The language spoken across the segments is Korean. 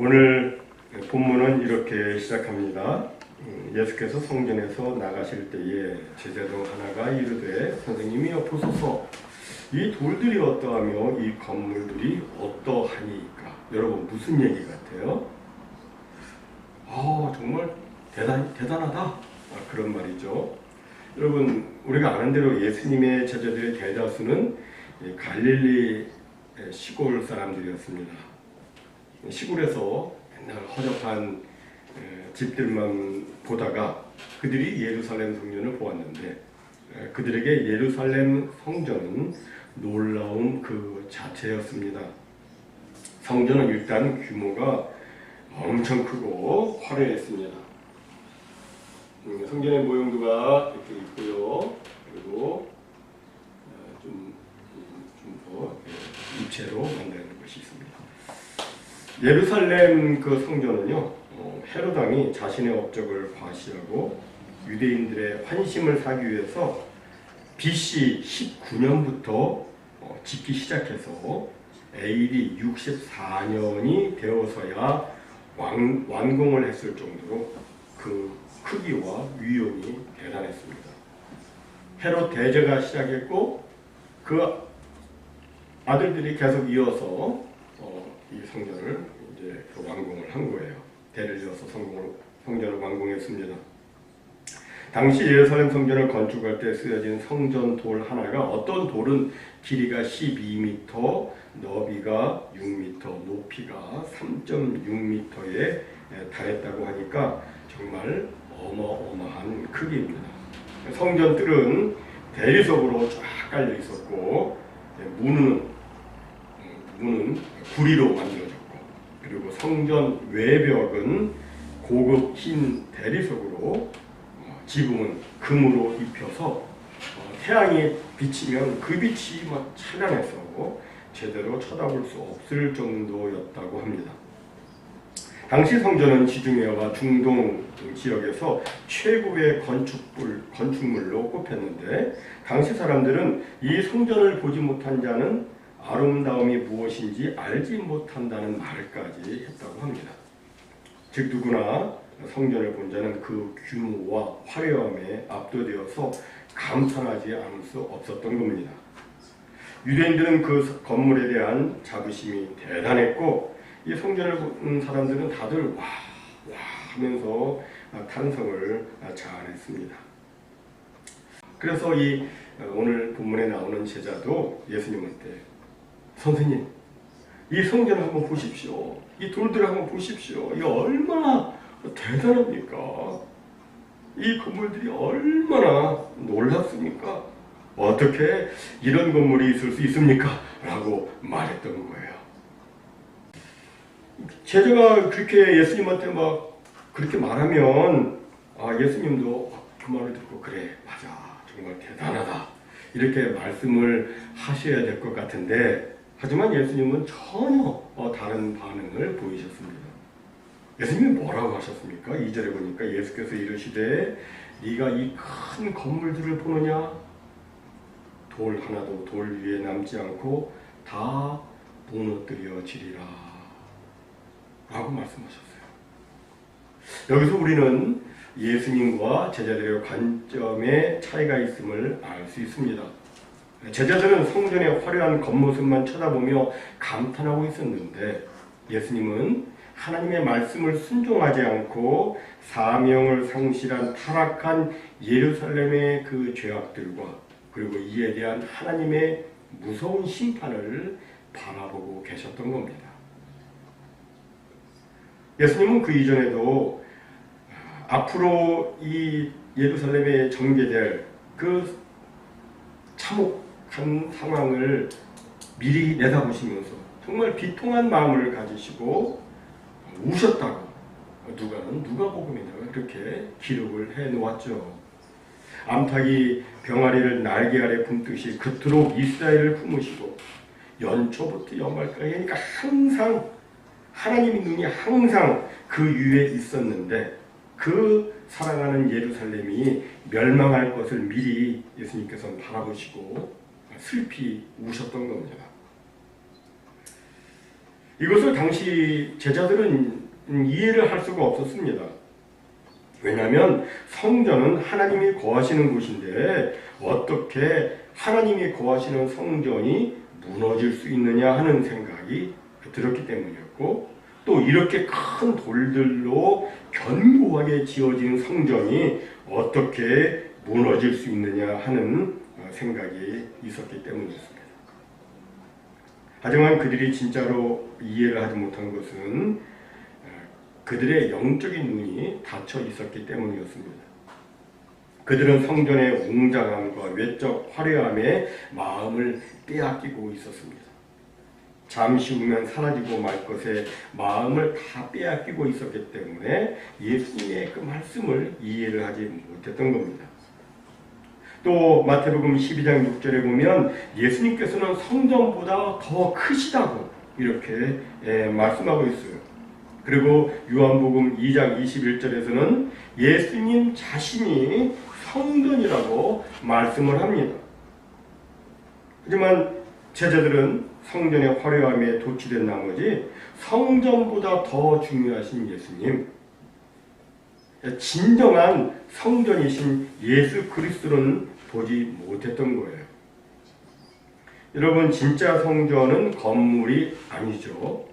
오늘 본문은 이렇게 시작합니다. 예수께서 성전에서 나가실 때에 제자중 하나가 이르되 선생님이여 보소서 이 돌들이 어떠하며 이 건물들이 어떠하니까. 여러분 무슨 얘기 같아요? 정말 대단하다 그런 말이죠. 여러분 우리가 아는 대로 예수님의 제자들의 대다수는 갈릴리 시골 사람들이었습니다. 시골에서 맨날 허접한 집들만 보다가 그들이 예루살렘 성전을 보았는데 그들에게 예루살렘 성전은 놀라운 그 자체였습니다. 성전은 일단 규모가 엄청 크고 화려했습니다. 성전의 모형도가 이렇게 있고요. 그리고 좀 더 입체로 만드는 것이 있습니다. 예루살렘 그 성전은요, 헤롯 왕이 자신의 업적을 과시하고 유대인들의 환심을 사기 위해서 BC 19년부터 짓기 시작해서 AD 64년이 되어서야 완공을 했을 정도로 그 크기와 위용이 대단했습니다. 헤롯 대제가 시작했고 그 아들들이 계속 이어서 이 성전을 이제 완공을 한 거예요. 대를 이어서 성전을 완공했습니다. 당시 예루살렘 성전을 건축할 때 쓰여진 성전 돌 하나가 어떤 돌은 길이가 12m, 너비가 6m, 높이가 3.6m에 달했다고 하니까 정말 어마어마한 크기입니다. 성전 뜰은 대리석으로 쫙 깔려 있었고 문은 구리로 만들어졌고 그리고 성전 외벽은 고급 흰 대리석으로 지붕은 금으로 입혀서 태양이 비치면 그 빛이 막 찬란해서 제대로 쳐다볼 수 없을 정도였다고 합니다. 당시 성전은 지중해와 중동 지역에서 최고의 건축물로 꼽혔는데 당시 사람들은 이 성전을 보지 못한 자는 아름다움이 무엇인지 알지 못한다는 말까지 했다고 합니다. 즉 누구나 성전을 본 자는 그 규모와 화려함에 압도되어서 감탄하지 않을 수 없었던 겁니다. 유대인들은 그 건물에 대한 자부심이 대단했고 이 성전을 본 사람들은 다들 와 하면서 탄성을 자아냈습니다. 그래서 이 오늘 본문에 나오는 제자도 예수님한테 선생님, 이 성전을 한번 보십시오. 이 돌들을 한번 보십시오. 이게 얼마나 대단합니까? 이 건물들이 얼마나 놀랍습니까? 어떻게 이런 건물이 있을 수 있습니까? 라고 말했던 거예요. 제자가 그렇게 예수님한테 막 그렇게 말하면 예수님도 그 말을 듣고 그래 맞아 정말 대단하다 이렇게 말씀을 하셔야 될 것 같은데 하지만 예수님은 전혀 다른 반응을 보이셨습니다. 예수님이 뭐라고 하셨습니까? 2절에 보니까 예수께서 이르시되 네가 이 큰 건물들을 보느냐? 돌 하나도 돌 위에 남지 않고 다 무너뜨려지리라 라고 말씀하셨어요. 여기서 우리는 예수님과 제자들의 관점의 차이가 있음을 알 수 있습니다. 제자들은 성전의 화려한 겉모습만 쳐다보며 감탄하고 있었는데 예수님은 하나님의 말씀을 순종하지 않고 사명을 상실한 타락한 예루살렘의 그 죄악들과 그리고 이에 대한 하나님의 무서운 심판을 바라보고 계셨던 겁니다. 예수님은 그 이전에도 앞으로 이 예루살렘에 전개될 그 참혹한 상황을 미리 내다보시면서 정말 비통한 마음을 가지시고 우셨다고 누가복음에다가 그렇게 기록을 해 놓았죠. 암탉이 병아리를 날개 아래 품듯이 그토록 이스라엘을 품으시고 연초부터 연말까지 하니까 항상 하나님의 눈이 항상 그 위에 있었는데 그 사랑하는 예루살렘이 멸망할 것을 미리 예수님께서는 바라보시고 슬피 우셨던 겁니다. 이것을 당시 제자들은 이해를 할 수가 없었습니다. 왜냐하면 성전은 하나님이 거하시는 곳인데 어떻게 하나님이 거하시는 성전이 무너질 수 있느냐 하는 생각이 들었기 때문이었고, 또 이렇게 큰 돌들로 견고하게 지어진 성전이 어떻게 무너질 수 있느냐 하는 생각이 있었기 때문이었습니다. 하지만 그들이 진짜로 이해를 하지 못한 것은 그들의 영적인 눈이 닫혀 있었기 때문이었습니다. 그들은 성전의 웅장함과 외적 화려함에 마음을 빼앗기고 있었습니다. 잠시 후면 사라지고 말 것에 마음을 다 빼앗기고 있었기 때문에 예수님의 그 말씀을 이해를 하지 못했던 겁니다. 또 마태복음 12장 6절에 보면 예수님께서는 성전보다 더 크시다고 이렇게 말씀하고 있어요. 그리고 요한복음 2장 21절에서는 예수님 자신이 성전이라고 말씀을 합니다. 하지만 제자들은 성전의 화려함에 도취된 나머지 성전보다 더 중요하신 예수님, 진정한 성전이신 예수 그리스도는 보지 못했던 거예요. 여러분, 진짜 성전은 건물이 아니죠.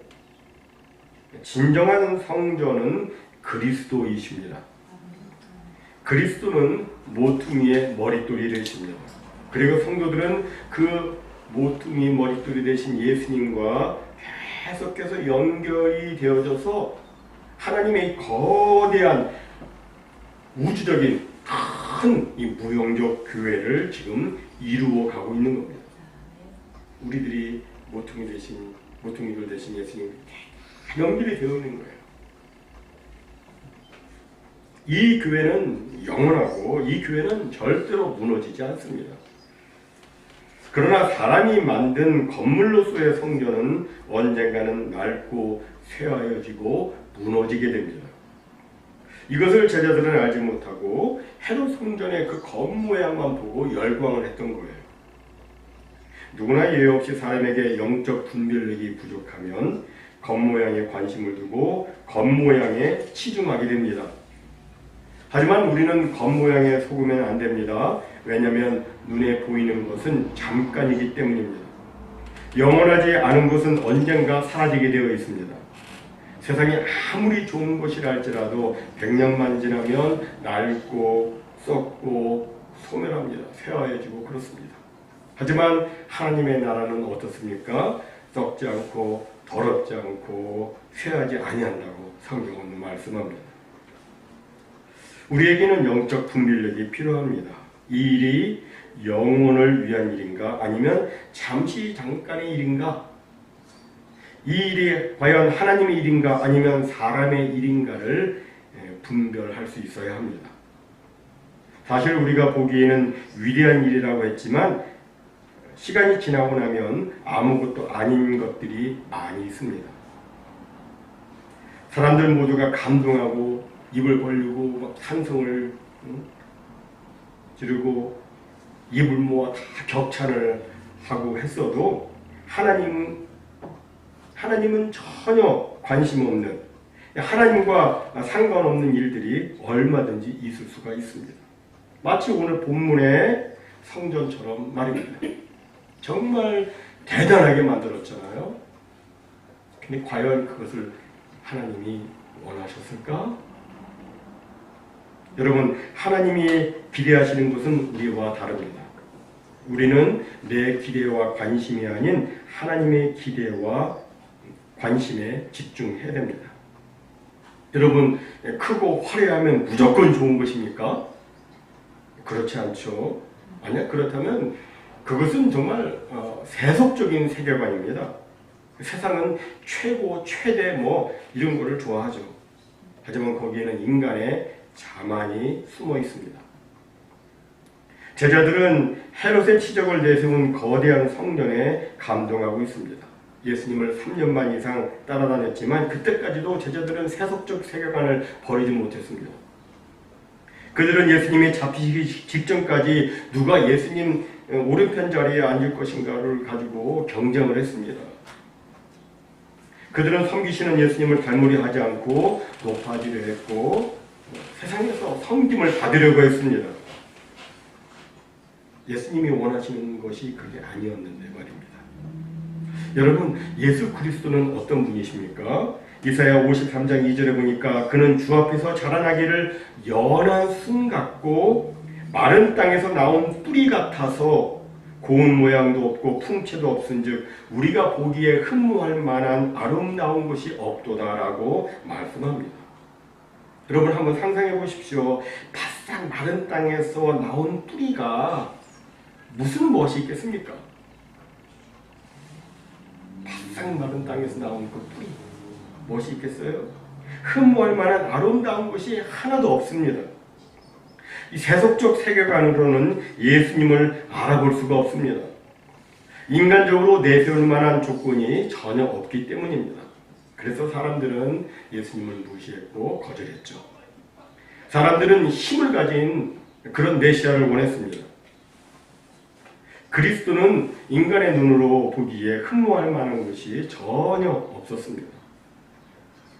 진정한 성전은 그리스도이십니다. 그리스도는 모퉁이의 머릿돌이 되십니다. 그리고 성도들은 그 모퉁이 머릿돌이 되신 예수님과 계속해서 연결이 되어져서 하나님의 거대한 우주적인 큰 이 무형적 교회를 지금 이루어 가고 있는 겁니다. 우리들이 모퉁이들 되신 예수님 연결이 되어 있는 거예요. 이 교회는 영원하고 이 교회는 절대로 무너지지 않습니다. 그러나 사람이 만든 건물로서의 성전은 언젠가는 낡고 쇠하여지고 무너지게 됩니다. 이것을 제자들은 알지 못하고 헤롯 성전의 그 겉모양만 보고 열광을 했던 거예요. 누구나 예외 없이 사람에게 영적 분별력이 부족하면 겉모양에 관심을 두고 겉모양에 치중하게 됩니다. 하지만 우리는 겉모양에 속으면 안 됩니다. 왜냐하면 눈에 보이는 것은 잠깐이기 때문입니다. 영원하지 않은 것은 언젠가 사라지게 되어 있습니다. 세상이 아무리 좋은 것이라 할지라도 100년만 지나면 낡고 썩고 소멸합니다. 쇠하여지고 그렇습니다. 하지만 하나님의 나라는 어떻습니까? 썩지 않고 더럽지 않고 쇠하지 아니한다고 성경은 말씀합니다. 우리에게는 영적 분별력이 필요합니다. 이 일이 영혼을 위한 일인가 아니면 잠시 잠깐의 일인가? 이 일이 과연 하나님의 일인가 아니면 사람의 일인가를 분별할 수 있어야 합니다. 사실 우리가 보기에는 위대한 일이라고 했지만 시간이 지나고 나면 아무것도 아닌 것들이 많이 있습니다. 사람들 모두가 감동하고 입을 벌리고 막 찬송을 지르고 입을 모아 다 격찬을 하고 했어도 하나님은 전혀 관심 없는, 하나님과 상관없는 일들이 얼마든지 있을 수가 있습니다. 마치 오늘 본문의 성전처럼 말입니다. 정말 대단하게 만들었잖아요. 근데 과연 그것을 하나님이 원하셨을까? 여러분, 하나님이 기대하시는 것은 우리와 다릅니다. 우리는 내 기대와 관심이 아닌 하나님의 기대와 관심에 집중해야 됩니다. 여러분, 크고 화려하면 무조건 좋은 것입니까? 그렇지 않죠. 만약 그렇다면 그것은 정말 세속적인 세계관입니다. 세상은 최고, 최대 이런 거를 좋아하죠. 하지만 거기에는 인간의 자만이 숨어 있습니다. 제자들은 헤롯의 치적을 내세운 거대한 성전에 감동하고 있습니다. 예수님을 3년만 이상 따라다녔지만 그때까지도 제자들은 세속적 세계관을 버리지 못했습니다. 그들은 예수님이 잡히시기 직전까지 누가 예수님 오른편 자리에 앉을 것인가를 가지고 경쟁을 했습니다. 그들은 섬기시는 예수님을 닮으려 하지 않고 높아지려 했고 세상에서 섬김을 받으려고 했습니다. 예수님이 원하시는 것이 그게 아니었는데 말입니다. 여러분, 예수 그리스도는 어떤 분이십니까? 이사야 53장 2절에 보니까 그는 주 앞에서 자라나기를 연한 순 같고 마른 땅에서 나온 뿌리 같아서 고운 모양도 없고 풍채도 없은즉 우리가 보기에 흠모할 만한 아름다운 것이 없도다라고 말씀합니다. 여러분 한번 상상해 보십시오. 바싹 마른 땅에서 나온 뿌리가 무슨 멋이 있겠습니까? 바싹 마른 땅에서 나온 그 뿌리 멋이 있겠어요? 흠모할 만한 아름다운 것이 하나도 없습니다. 이 세속적 세계관으로는 예수님을 알아볼 수가 없습니다. 인간적으로 내세울 만한 조건이 전혀 없기 때문입니다. 그래서 사람들은 예수님을 무시했고 거절했죠. 사람들은 힘을 가진 그런 메시아를 원했습니다. 그리스도는 인간의 눈으로 보기에 흠모할 만한 것이 전혀 없었습니다.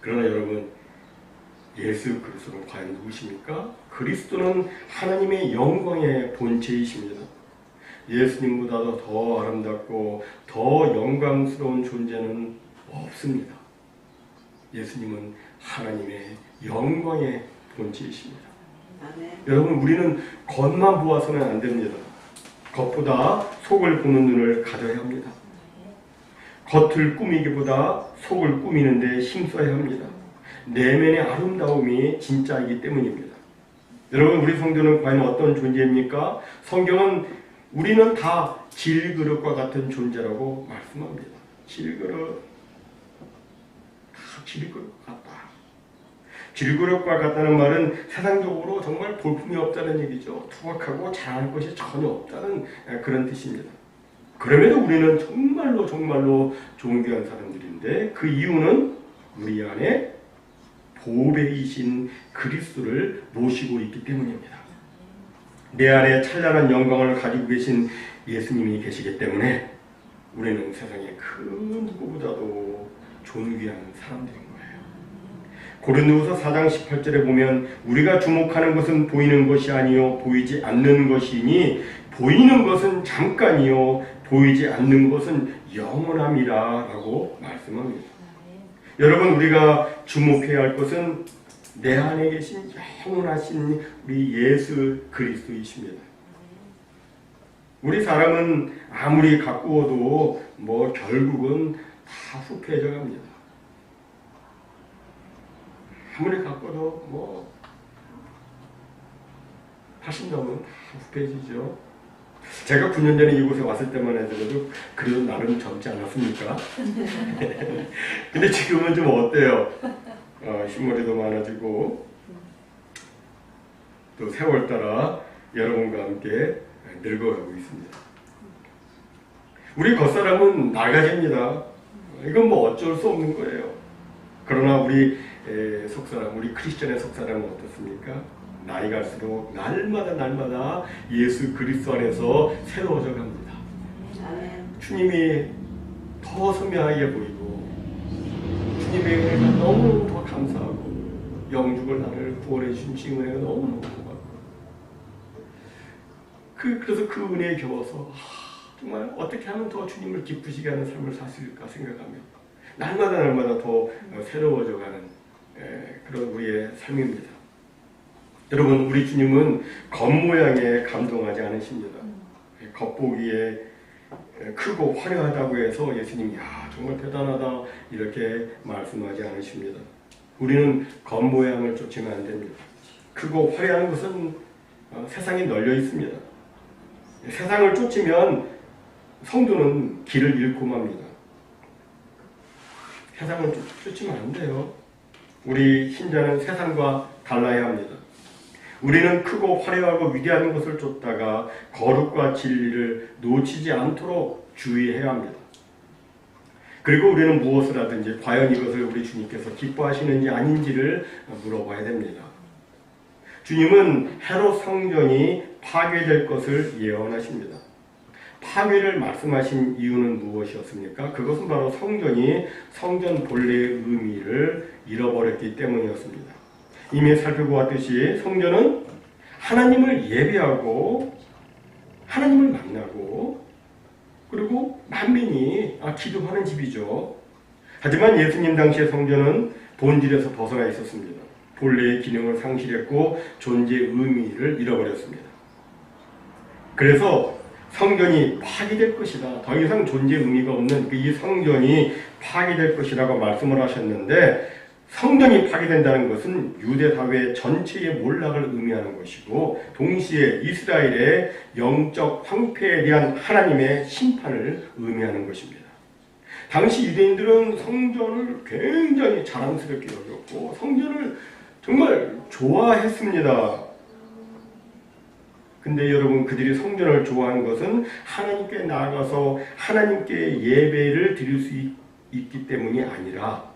그러나 여러분, 예수 그리스도는 과연 누구십니까? 그리스도는 하나님의 영광의 본체이십니다. 예수님보다도 더 아름답고 더 영광스러운 존재는 없습니다. 예수님은 하나님의 영광의 본체이십니다. 아멘. 여러분, 우리는 겉만 보아서는 안 됩니다. 겉보다 속을 보는 눈을 가져야 합니다. 겉을 꾸미기보다 속을 꾸미는 데 힘써야 합니다. 내면의 아름다움이 진짜이기 때문입니다. 여러분, 우리 성도는 과연 어떤 존재입니까? 성경은 우리는 다 질그릇과 같은 존재라고 말씀합니다. 질그릇, 다 질그릇 같다. 질그릇과 같다는 말은 세상적으로 정말 볼품이 없다는 얘기죠. 투박하고 잘할 것이 전혀 없다는 그런 뜻입니다. 그럼에도 우리는 정말로 존귀한 사람들인데 그 이유는 우리 안에 보배이신 그리스도를 모시고 있기 때문입니다. 내 안에 찬란한 영광을 가지고 계신 예수님이 계시기 때문에 우리는 세상의 그 누구보다도 존귀한 사람들인 거예요. 고린도후서 4장 18절에 보면 우리가 주목하는 것은 보이는 것이 아니요 보이지 않는 것이니 보이는 것은 잠깐이요 보이지 않는 것은 영원함이라 라고 말씀합니다. 여러분, 우리가 주목해야 할 것은 내 안에 계신 영원하신 우리 예수 그리스도이십니다. 우리 사람은 아무리 가꾸어도 결국은 다 후패져 갑니다. 아무리 가꿔도 80 넘으면 다 후패지죠. 제가 9년 전에 이곳에 왔을 때만 해도 그래도 나름 젊지 않았습니까? 근데 지금은 좀 어때요? 흰머리도 많아지고 또 세월 따라 여러분과 함께 늙어가고 있습니다. 우리 겉사람은 낡아집니다. 이건 어쩔 수 없는 거예요. 그러나 우리 속사람, 우리 크리스천의 속사람은 어떻습니까? 나이 갈수록 날마다 예수 그리스도 안에서 새로워져 갑니다. 주님이 더 선명하게 보이고 주님의 은혜가 너무 더 감사하고 영죽을 나를 구원해 주신 주님 은혜가 너무너무 고맙고 그래서 그 은혜에 겨워서 정말 어떻게 하면 더 주님을 기쁘시게 하는 삶을 사실까 생각하며 날마다 더 새로워져가는 그런 우리의 삶입니다. 여러분, 우리 주님은 겉모양에 감동하지 않으십니다. 겉보기에 크고 화려하다고 해서 예수님이 정말 대단하다 이렇게 말씀하지 않으십니다. 우리는 겉모양을 쫓으면 안 됩니다. 크고 화려한 것은 세상에 널려 있습니다. 세상을 쫓으면 성도는 길을 잃고 맙니다. 세상을 쫓으면 안 돼요. 우리 신자는 세상과 달라야 합니다. 우리는 크고 화려하고 위대한 것을 쫓다가 거룩과 진리를 놓치지 않도록 주의해야 합니다. 그리고 우리는 무엇을 하든지 과연 이것을 우리 주님께서 기뻐하시는지 아닌지를 물어봐야 됩니다. 주님은 헤롯 성전이 파괴될 것을 예언하십니다. 파괴를 말씀하신 이유는 무엇이었습니까? 그것은 바로 성전이 성전 본래의 의미를 잃어버렸기 때문이었습니다. 이미 살펴보았듯이 성전은 하나님을 예배하고 하나님을 만나고 그리고 만민이 기도하는 집이죠. 하지만 예수님 당시의 성전은 본질에서 벗어나 있었습니다. 본래의 기능을 상실했고 존재의 의미를 잃어버렸습니다. 그래서 성전이 파괴될 것이다. 더 이상 존재의 의미가 없는 이 성전이 파괴될 것이라고 말씀을 하셨는데 성전이 파괴된다는 것은 유대 사회 전체의 몰락을 의미하는 것이고 동시에 이스라엘의 영적 황폐에 대한 하나님의 심판을 의미하는 것입니다. 당시 유대인들은 성전을 굉장히 자랑스럽게 여겼고 성전을 정말 좋아했습니다. 근데 여러분, 그들이 성전을 좋아하는 것은 하나님께 나아가서 하나님께 예배를 드릴 수 있기 때문이 아니라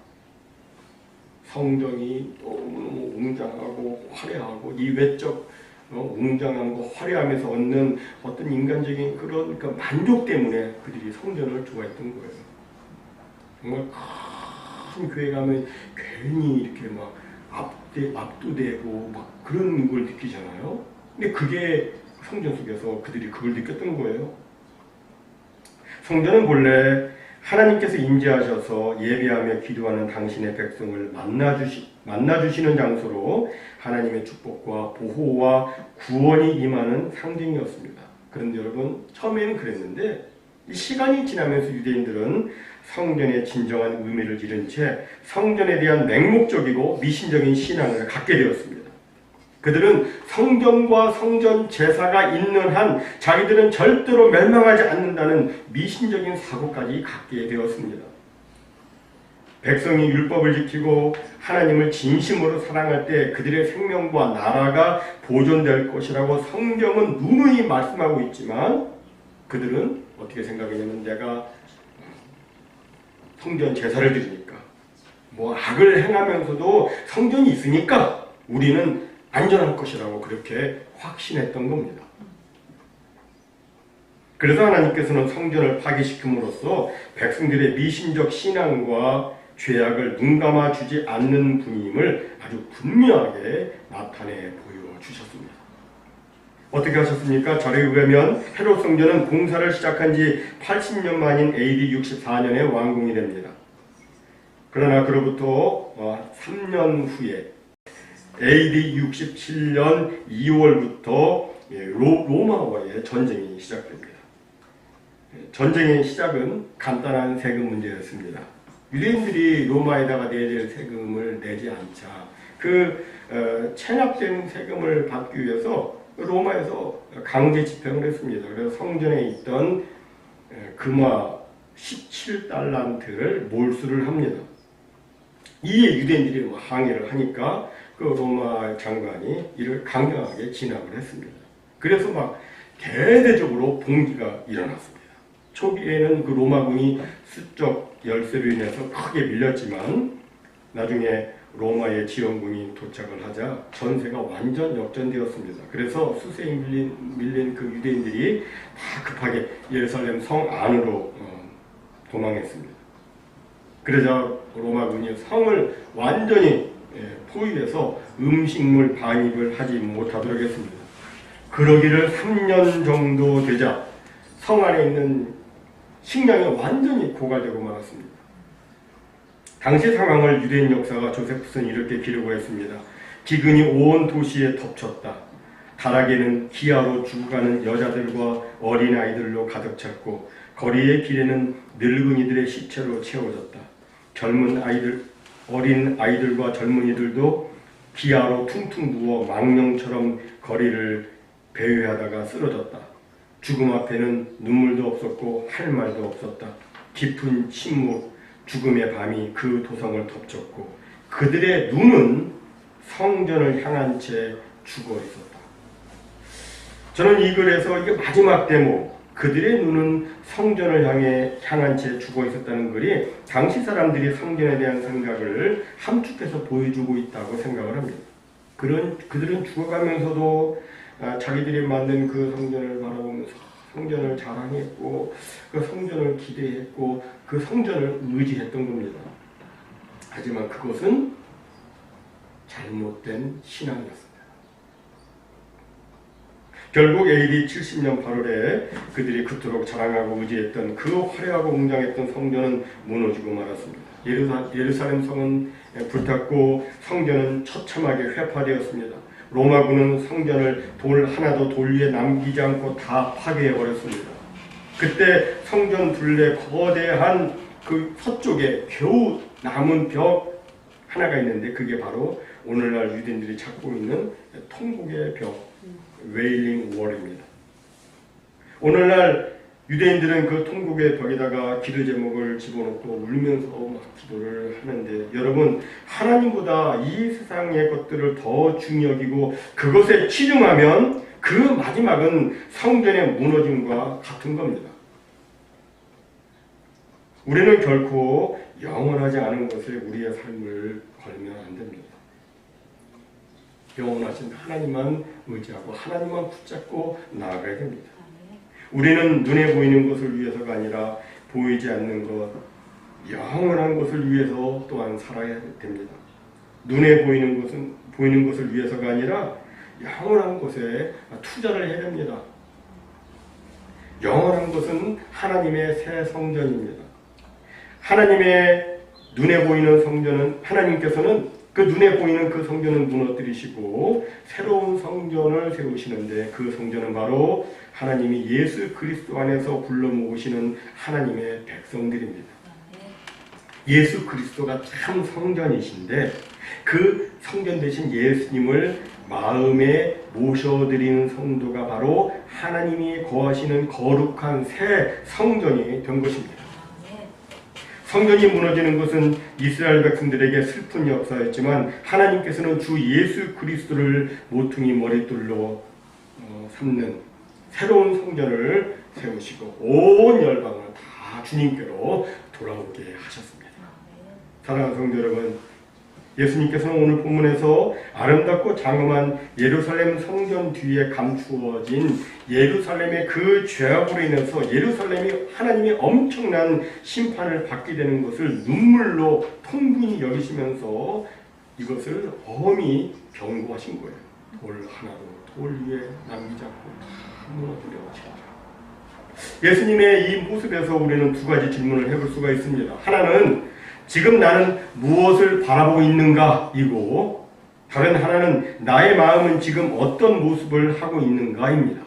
성전이 너무너무 웅장하고 화려하고 이 외적 웅장함과 화려함에서 얻는 어떤 인간적인 그런 만족 때문에 그들이 성전을 좋아했던 거예요. 정말 큰 교회 가면 괜히 이렇게 막 압도되고 막 그런 걸 느끼잖아요. 근데 그게 성전 속에서 그들이 그걸 느꼈던 거예요. 성전은 본래 하나님께서 임재하셔서 예배하며 기도하는 당신의 백성을 만나주시는 장소로 하나님의 축복과 보호와 구원이 임하는 상징이었습니다. 그런데 여러분, 처음에는 그랬는데 이 시간이 지나면서 유대인들은 성전의 진정한 의미를 잃은 채 성전에 대한 맹목적이고 미신적인 신앙을 갖게 되었습니다. 그들은 성전과 성전 제사가 있는 한 자기들은 절대로 멸망하지 않는다는 미신적인 사고까지 갖게 되었습니다. 백성이 율법을 지키고 하나님을 진심으로 사랑할 때 그들의 생명과 나라가 보존될 것이라고 성경은 누누이 말씀하고 있지만 그들은 어떻게 생각하냐면 내가 성전 제사를 드리니까 악을 행하면서도 성전이 있으니까 우리는 안전할 것이라고 그렇게 확신했던 겁니다. 그래서 하나님께서는 성전을 파괴시킴으로써 백성들의 미신적 신앙과 죄악을 눈감아 주지 않는 분임을 아주 분명하게 나타내 보여주셨습니다. 어떻게 하셨습니까? 절에 의하면 헤롯 성전은 공사를 시작한 지 80년 만인 AD 64년에 완공이 됩니다. 그러나 그로부터 3년 후에 AD 67년 2월부터 로마와의 전쟁이 시작됩니다. 전쟁의 시작은 간단한 세금 문제였습니다. 유대인들이 로마에다가 내야 될 세금을 내지 않자 체납된 세금을 받기 위해서 로마에서 강제 집행을 했습니다. 그래서 성전에 있던 금화 17달란트를 몰수를 합니다. 이에 유대인들이 항의를 하니까 그 로마 장관이 이를 강경하게 진압을 했습니다. 그래서 대대적으로 봉기가 일어났습니다. 초기에는 그 로마군이 수적 열세로 인해서 크게 밀렸지만 나중에 로마의 지원군이 도착을 하자 전세가 완전 역전되었습니다. 그래서 수세에 밀린 그 유대인들이 다 급하게 예루살렘 성 안으로 도망했습니다. 그러자 로마군이 성을 완전히 포위해서 음식물 반입을 하지 못하도록 했습니다. 그러기를 3년 정도 되자 성 안에 있는 식량이 완전히 고갈되고 말았습니다. 당시 상황을 유대인 역사가 조세푸스는 이렇게 기록을 했습니다. 기근이 온 도시에 덮쳤다. 다락에는 기아로 죽어가는 여자들과 어린아이들로 가득 찼고 거리의 길에는 늙은이들의 시체로 채워졌다. 어린 아이들과 젊은이들도 기아로 퉁퉁 부어 망령처럼 거리를 배회하다가 쓰러졌다. 죽음 앞에는 눈물도 없었고 할 말도 없었다. 깊은 침묵, 죽음의 밤이 그 도성을 덮쳤고 그들의 눈은 성전을 향한 채 죽어 있었다. 저는 이 글에서 이게 마지막 대목, 그들의 눈은 성전을 향한 채 죽어 있었다는 글이 당시 사람들이 성전에 대한 생각을 함축해서 보여주고 있다고 생각을 합니다. 그들은 죽어가면서도 자기들이 만든 그 성전을 바라보면서 성전을 자랑했고 그 성전을 기대했고 그 성전을 의지했던 겁니다. 하지만 그것은 잘못된 신앙이었습니다. 결국 AD 70년 8월에 그들이 그토록 자랑하고 의지했던 그 화려하고 웅장했던 성전은 무너지고 말았습니다. 예루살렘 성은 불탔고 성전은 처참하게 회파되었습니다. 로마군은 성전을 돌 하나도 돌 위에 남기지 않고 다 파괴해버렸습니다. 그때 성전 둘레 거대한 그 서쪽에 겨우 남은 벽 하나가 있는데 그게 바로 오늘날 유대인들이 찾고 있는 통곡의 벽, 웨일링 월입니다. 오늘날 유대인들은 그 통곡의 벽에다가 기도 제목을 집어넣고 울면서 막 기도를 하는데 여러분, 하나님보다 이 세상의 것들을 더 중히 여기고 그것에 치중하면 그 마지막은 성전의 무너짐과 같은 겁니다. 우리는 결코 영원하지 않은 것에 우리의 삶을 걸면 안 됩니다. 영원하신 하나님만 의지하고 하나님만 붙잡고 나아가야 됩니다. 우리는 눈에 보이는 것을 위해서가 아니라 보이지 않는 것, 영원한 것을 위해서 또한 살아야 됩니다. 눈에 보이는 것을 위해서가 아니라 영원한 것에 투자를 해야 됩니다. 영원한 것은 하나님의 새 성전입니다. 하나님의 눈에 보이는 성전은 하나님께서는 그 눈에 보이는 그 성전을 무너뜨리시고 새로운 성전을 세우시는데 그 성전은 바로 하나님이 예수 그리스도 안에서 불러 모으시는 하나님의 백성들입니다. 예수 그리스도가 참 성전이신데 그 성전 대신 예수님을 마음에 모셔드리는 성도가 바로 하나님이 거하시는 거룩한 새 성전이 된 것입니다. 성전이 무너지는 것은 이스라엘 백성들에게 슬픈 역사였지만 하나님께서는 주 예수 그리스도를 모퉁이 머릿돌로 삼는 새로운 성전을 세우시고 온 열방을 다 주님께로 돌아오게 하셨습니다. 사랑하는 성도 여러분, 예수님께서는 오늘 본문에서 아름답고 장엄한 예루살렘 성전 뒤에 감추어진 예루살렘의 그 죄악으로 인해서 예루살렘이 하나님의 엄청난 심판을 받게 되는 것을 눈물로 통분히 여기시면서 이것을 엄히 경고하신 거예요. 돌 하나도 돌 위에 남기지 않고 다 무너뜨려 진짜. 예수님의 이 모습에서 우리는 두 가지 질문을 해볼 수가 있습니다. 하나는 지금 나는 무엇을 바라보고 있는가 이고 다른 하나는 나의 마음은 지금 어떤 모습을 하고 있는가입니다.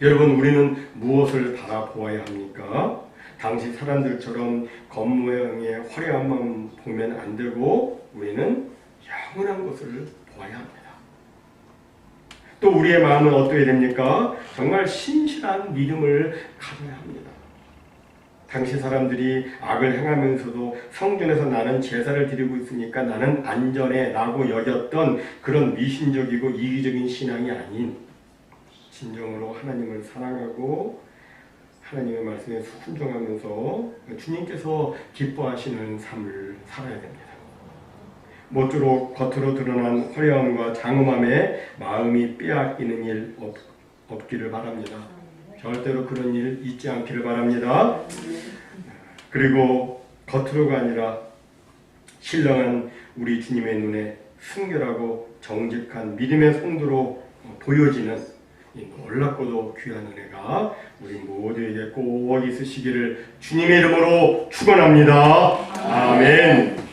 여러분, 우리는 무엇을 바라보아야 합니까? 당시 사람들처럼 겉모양의 화려함만 보면 안 되고 우리는 영원한 것을 보아야 합니다. 또 우리의 마음은 어떠해야 됩니까? 정말 신실한 믿음을 가져야 합니다. 당시 사람들이 악을 행하면서도 성전에서 나는 제사를 드리고 있으니까 나는 안전해 라고 여겼던 그런 미신적이고 이기적인 신앙이 아닌 진정으로 하나님을 사랑하고 하나님의 말씀에 순종하면서 주님께서 기뻐하시는 삶을 살아야 됩니다. 모쪼록 겉으로 드러난 화려함과 장엄함에 마음이 빼앗기는 일 없기를 바랍니다. 절대로 그런 일 있지 않기를 바랍니다. 그리고 겉으로가 아니라 신령한 우리 주님의 눈에 순결하고 정직한 믿음의 성도로 보여지는 이 놀랍고도 귀한 은혜가 우리 모두에게 꼭 있으시기를 주님의 이름으로 축원합니다. 아멘.